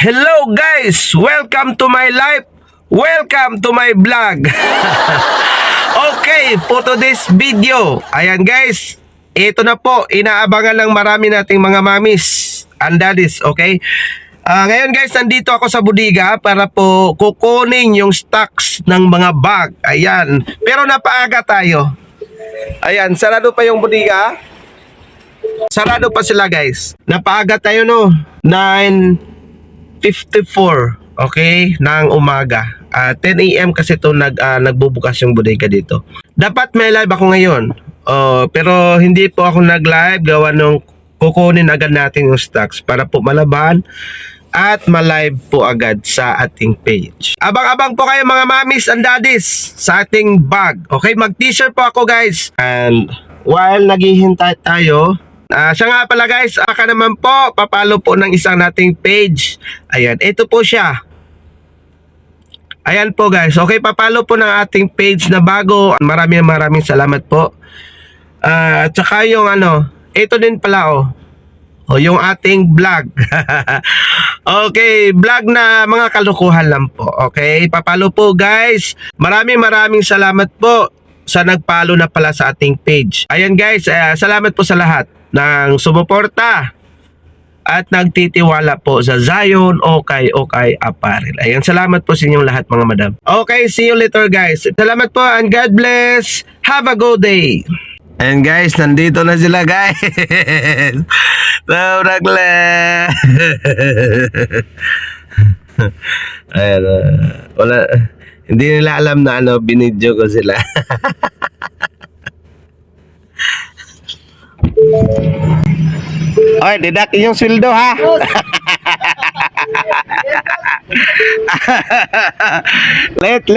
Hello guys! Welcome to my life! Welcome to my vlog! Okay, for today's video, ayan guys, ito na po, inaabangan ng marami nating mga mamis and daddies, okay? Ngayon guys, nandito ako sa bodega para po kukunin yung stocks ng mga bag. Ayan, pero napaaga tayo. Ayan, sarado pa yung bodega. Sarado pa sila guys. Napaaga tayo no, 9:54, okay, ng umaga. 10 AM kasi ito nagbubukas yung bodega dito. Dapat may live ako ngayon. Pero hindi po ako nag-live gawa nung kukunin agad natin yung stocks para po malaban at ma-live po agad sa ating page. Abang-abang po kayo mga mamis and daddies sa ating bag. Okay, mag-t-shirt po ako guys. And while naghihintay tayo, siya nga pala guys, aka naman po, papalo po ng isang nating page. Ayan, ito po siya. Ayan po guys, okay, papalo po ng ating page na bago. Maraming salamat po. At saka yung ito din pala yung ating vlog. Okay, vlog na mga kalukuhan lang po. Okay, papalo po guys. Maraming salamat po sa nagpalo na pala sa ating page. Ayan guys, salamat po sa lahat ng sumuporta at nagtitiwala po sa Zion Okay Apparel. Ayan, salamat po sa inyong lahat mga madam. Okay, see you later guys. Salamat po and God bless. Have a good day. And guys, nandito na sila guys. Sobrang glad. Ayan, wala, hindi nila alam na binidyo ko sila. Oy, didakin yung sweldo ha. Let.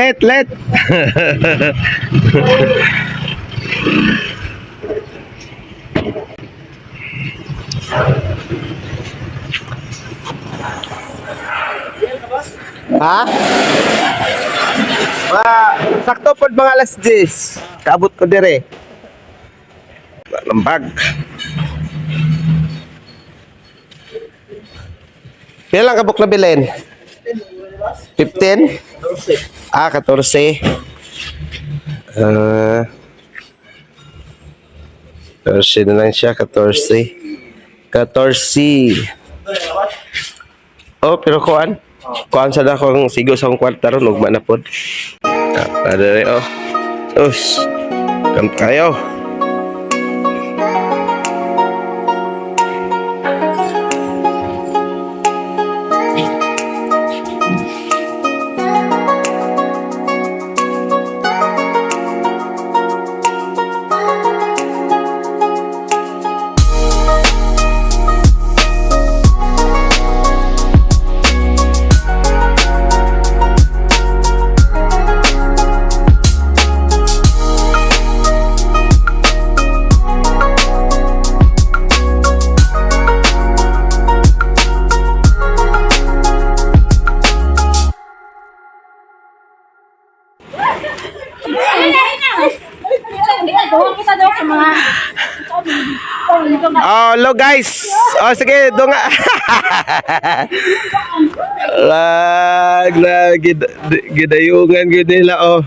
Ha? Sakto po mga alas 10. Kaabot ko dire. Lambag. Kailan lang kabuk na bilhin? 15? 14. 14 na lang siya, 14. Oh, pero kuan sa akong sigo sa akong kwarta ron, ugma na po. Ada kam kayo. Hello guys. Sige, donga. Gidayungan gid nila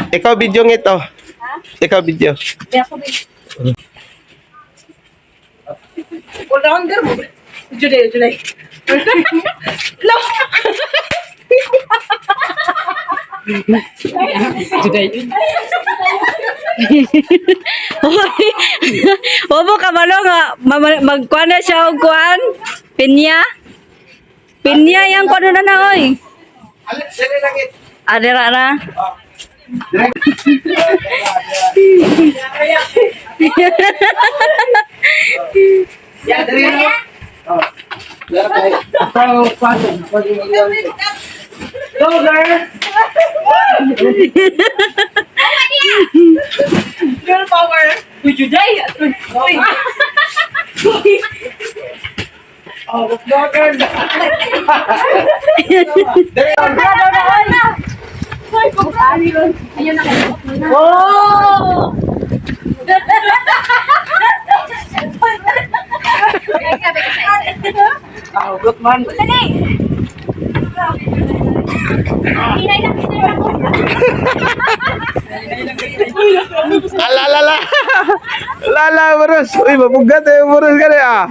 ikaw video ito. Ikaw video. Hold on there. Juday. No. Juday. Opo kabalo nga magkuan na siya og kuan. Pinya yang kuan na oy. Dali langit. Adira ra. Ya, dali lang. Go girl. Girl power. Juday. Oh! Alalala. Lala, Boros. Uy, mapugat eh, Boros ka rin ah.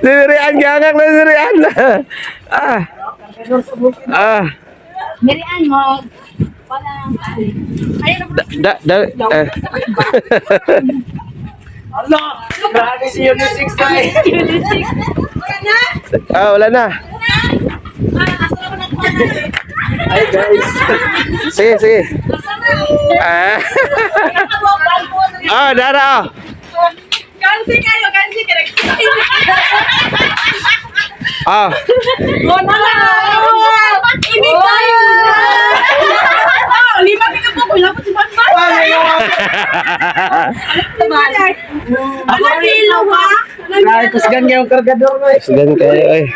Nilirian ka nga, nilirian. Ah. Ah. Mirian mo. Walang Ah, wala na. Sige, sige. Ah. Ah, dara ah. Kansi kayo, kansi kayo. Ah. Oh, nala! Ini kayo! Oh, lima kita po. Wala pa si Banban. Ano kilo ba? Sugan kayo, eh.